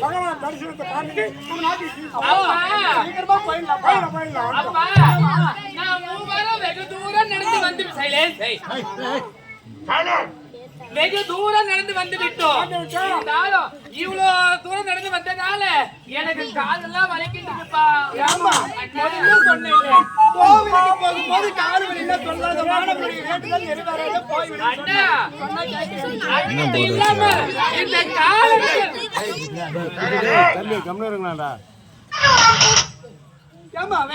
பகவான் தரிசனத்தை பார்த்துட்டு சீக்கிரமா போயிடலாம். அப்பா நான் மூவரும் வெகு தூரம் நடந்து வந்து வெகு தூரம் நடந்து வந்து விட்டோம். இவ்வளவு தூரம் நடந்து வந்ததால எனக்கு காலெல்லாம் வலிக்கிட்டுப்பா. சொன்னேன் கோவிலுக்கு போகும்போது கால் வலின்னா சொல்லாத மாணவர்களுடைய வேண்டுதல் நிறைவேறாத போய்விடும். இல்லாம இந்த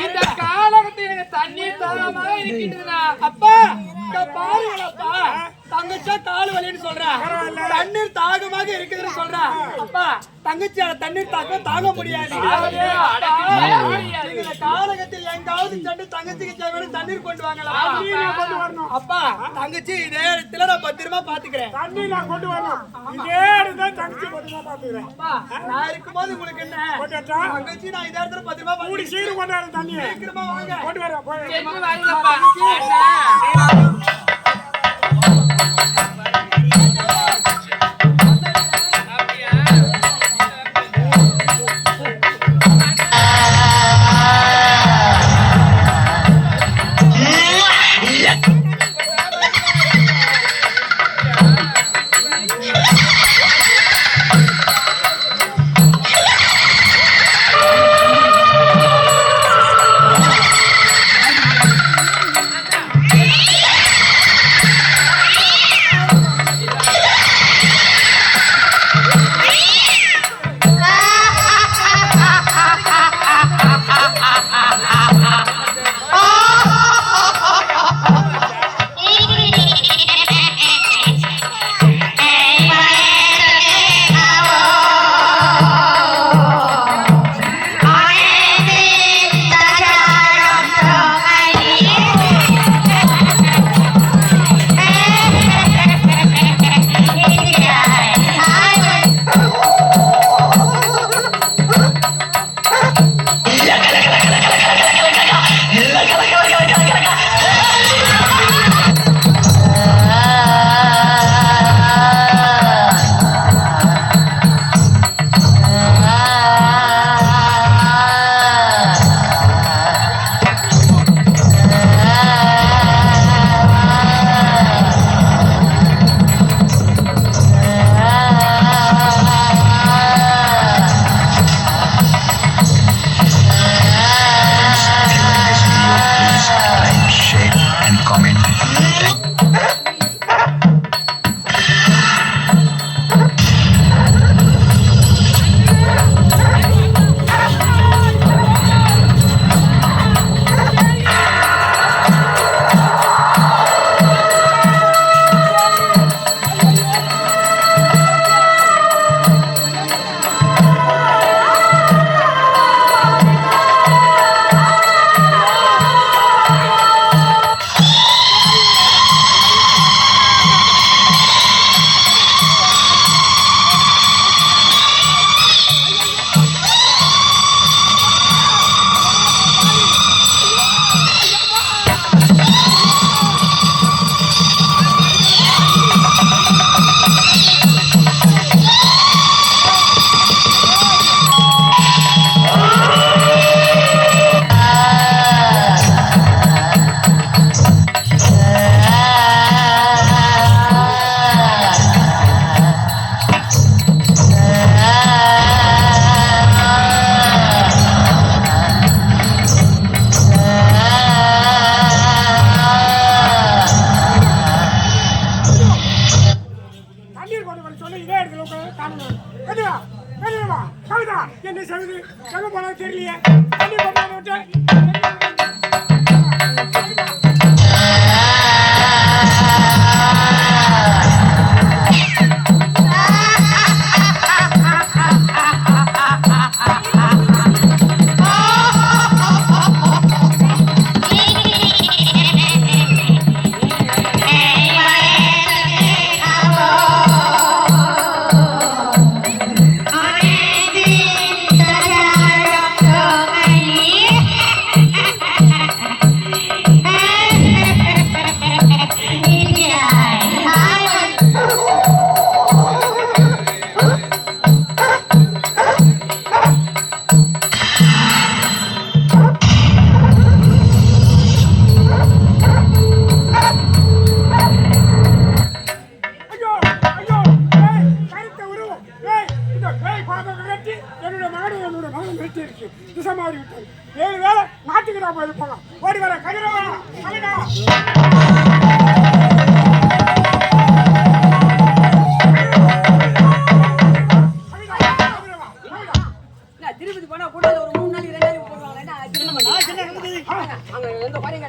இந்த காலகத்தில் எனக்கு தண்ணீர் தாகமா இருக்கின்றதா அப்பா. பாருங்களப்பா தங்கச்சா கால் வலின்னு சொல்றா, தண்ணீர் தாகமாக இருக்குதுன்னு சொல்றா. அப்பா தங்கச்சி தண்ணீர் தாகம் தாங்க முடியாது. காலகத்தில் எங்காவது சென்று தங்கச்சிக்கு தேவையான தண்ணீர் கொண்டு வாங்கலாம். அப்பா தங்கச்சி இதே இடத்துல நான் பத்திரமா பாத்துக்கிறேன். தண்ணீர் நான் கொண்டு வரணும். இதே இடத்துல தங்கச்சி பத்திரமா பாத்துக்கிறேன். அப்பா நான் இருக்கும்போது உங்களுக்கு என்ன தங்கச்சி நான் இதே இடத்துல பத்திரமா கூடி சீக்கிரம் கொண்டாடு. தண்ணி சீக்கிரமா வாங்க கொண்டு வர போய்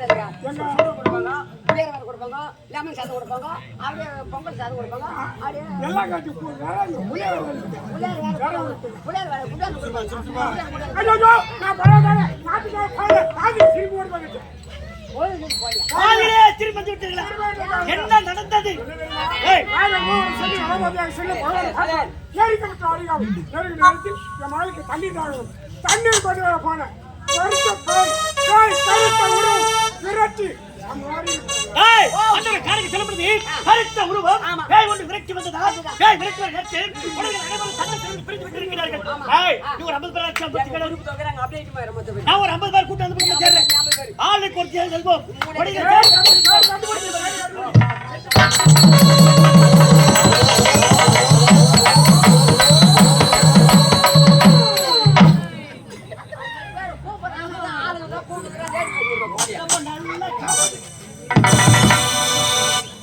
கொடுப்பாங்க, புளியோதரை கொடுப்பாங்க, லெமன் சாதம் கொடுப்பாங்க, அப்படியே பொங்கல் சாதம் கொடுப்பாங்க, அப்படியே எல்லாம் கட்டி போடுறாங்க. புளியோதரை கொடுப்பாங்க. ஐயோ, நான் பரவாயில்லை. நாட்டுக்காக பாரு. நாட்டுக்கு திரும்பி ஓடி வந்துட்டு. பாதியிலே திரும்பி வந்து விட்டீங்களா? என்ன நடந்தது? ஏய், நான் ஒரு சொல்லி வளர்வதாக சொல்லி பரவாயில்லை. ஏறிக்க விட்டு அடிக்காம. ஏறிக்க நிறுத்தி என் மகளுக்கு தண்ணீர் தாகணும். தண்ணீர் கொண்டு வர போனேன். கருத்த பேய், கருத்த உருவம் விரட்டி அந்த மாதிரி ஏய், அண்ணன் காலைக்கு செல்லப்படுது. கருத்த உருவம் பேய் ஒன்று விரட்டி வந்ததா? பேய் விரட்டி வர நேரத்தில் உலகில் அனைவரும் தன்னை திரும்பி பிரிந்து விட்டிருக்கிறார்கள். ஏய், நீ ஒரு 50 பேர் ஆட்சி அமைச்சுக்கிறார். நான் ஒரு 50 பேர் கூட்டம் வந்து பக்கம் சேர்றேன். ஆளுக்கு ஒரு சேர் செல்வோம். கொடிகள்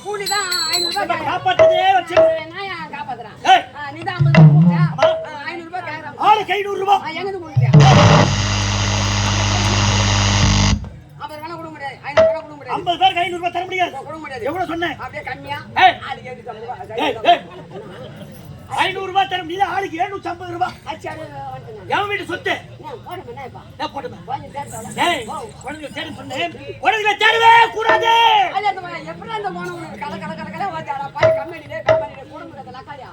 கூலிதான் 500 ரூபாய் காப்பாற்றதே வச்சு நான் காப்பாத்துறேன். ஏய், நீதான் 50 ரூபாய் கூப்பிட்டா 500 ரூபாய் கேக்குறான். ஆளுக்கு 500 ரூபாய். எங்க கூட்டியா? 50 ரூபாய் கொடுக்க முடியாது. 500 ரூபாய் கொடுக்க முடியாது. 50 பேருக்கு 500 ரூபாய் தர முடியாது. கொடுக்க முடியாது. எவ்வளவு சொன்னேன்? அப்படியே கம்மியா ஏய், ஆளுக்கு 750 ரூபாய். ஏய், ஏய், 500 ரூபாய் தர முடியாது. ஆளுக்கு 750 ரூபாய். அச்சி அது வந்துட்டேன். எவன் வீட்டு சொத்து? நான் போடுமே என்னப்பா? நான் போட்டுமா? கொஞ்சம் தேர்தல. ஏய், குழந்தைகளை தேடி சொன்னேன். குழந்தைகளை தேடவே கூடாது. அது அந்த எப்படி அந்த போன உனக்கு கல கல கல கல வாத்தியாடா பாய் கம்பெனிலே குடும்பத்தை லக்காயா.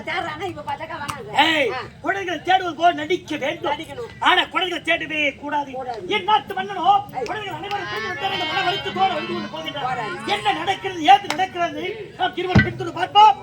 தேர்றானா இப்ப பார்த்தாக்கா வேணாங்க. ஏய், குழந்தைகளை தேடுவது போல் நடிக்க வேண்டும். நடிக்கணும். ஆனா குழந்தைகளை தேடவே கூடாது. என் நாட்டு மன்னனோ குழந்தைகள் அனைவரும் பின் விட்டார் என்று மன வலித்து தோட வந்து கொண்டு போகின்றார். என்ன நடக்கிறது, ஏது நடக்கிறது, நாம் இருவர் பின்தொடர்ந்து பார்ப்போம்.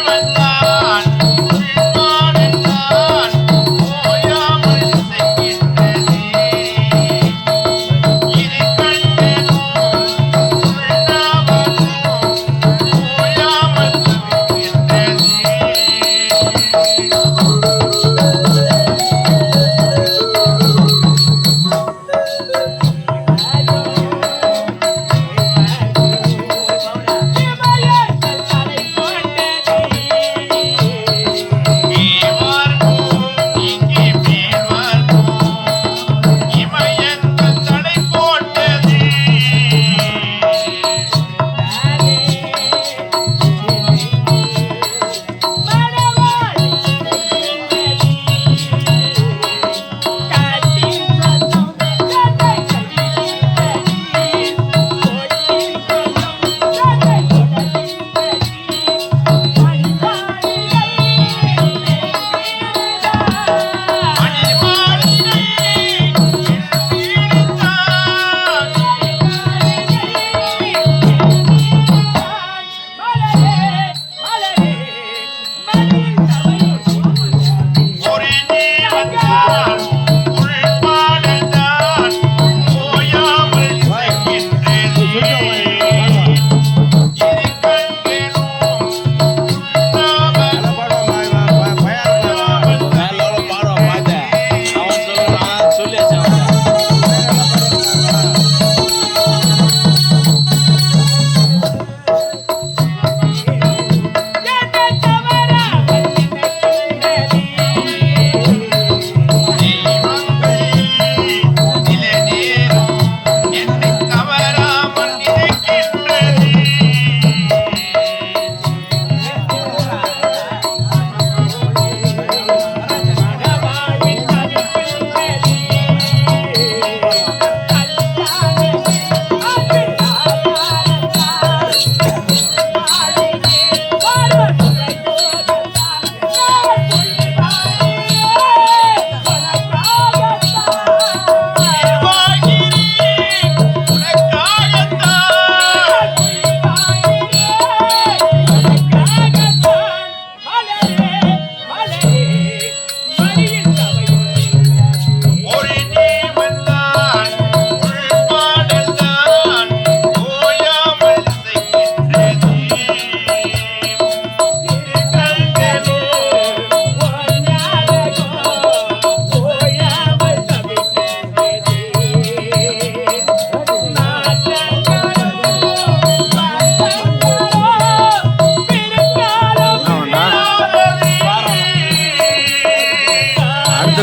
வந்தா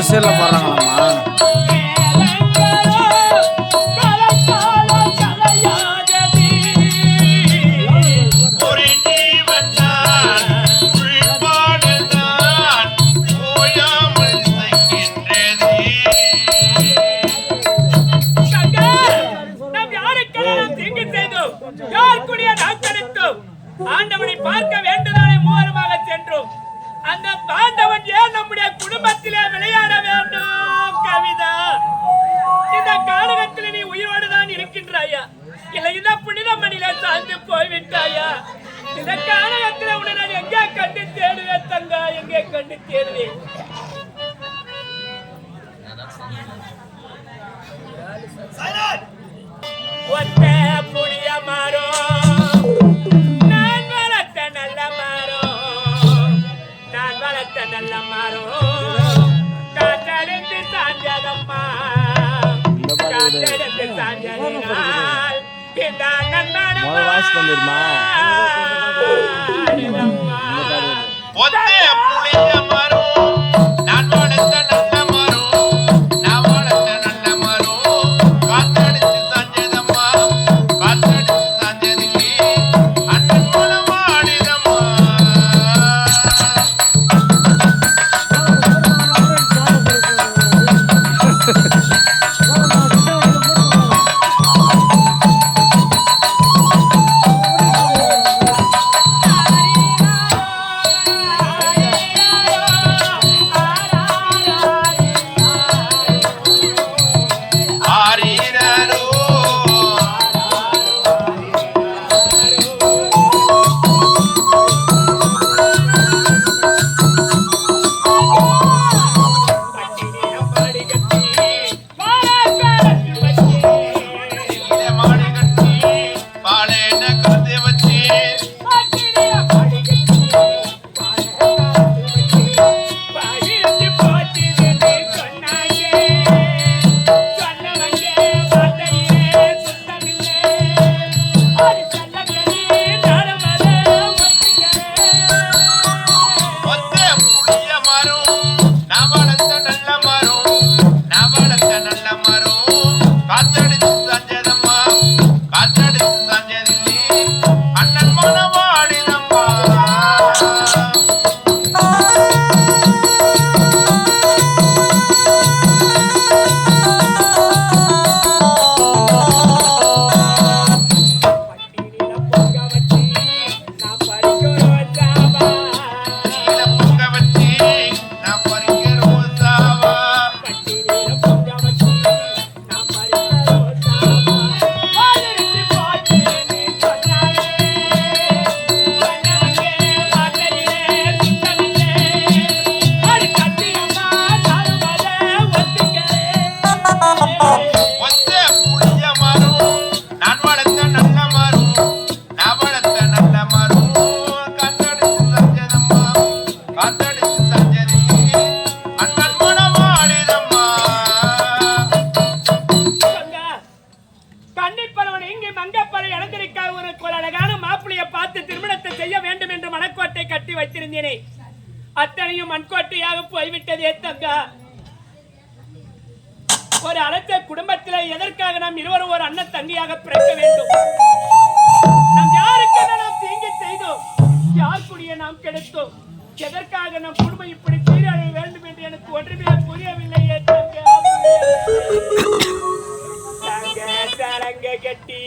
அரசியல்ல போறாங்களாமா? ஆண்டவனை பார்க்க வேண்டுதானே மூவருமாக சென்றோம். அந்த பாண்டவன் ஏன் நம்முடைய குடும்பத்திலே விளையாட வேண்டும்? கவிதா, இந்த காலகத்தில் நீ உயிரோடுதான் இருக்கின்றாயா, இல்லை இந்த புனித மணியில சார்ந்து போய்விட்டாயா? இந்த காலகத்தில் உன்னை நான் எங்கே கண்டு தேடுவேன் தங்கா, எங்கே கண்டு தேடுவேன்? ஒத்த புனிய மாறும் நல்ல மரம் காற்றடித்து சாஞ்சதம்மா, காற்றடித்து சாஞ்சதினால் இந்த நன்மணமா அத்தனையும் மண்கோட்டையாக போய்விட்டதே தங்கா. ஒரு அழைத்த குடும்பத்தில் எதற்காக நாம் இருவரும் ஒரு அண்ணன் தங்கியாக பிறக்க வேண்டும்? நாம் யாருக்கு நாம் தீங்கி செய்தோம்? யார் கூடிய நாம் கெடுத்தோம்? எதற்காக நம் குடும்பம் இப்படி சீரழ வேண்டும் என்று எனக்கு ஒன்றுமே புரியவில்லையே தங்கா. தங்க தரங்க கட்டி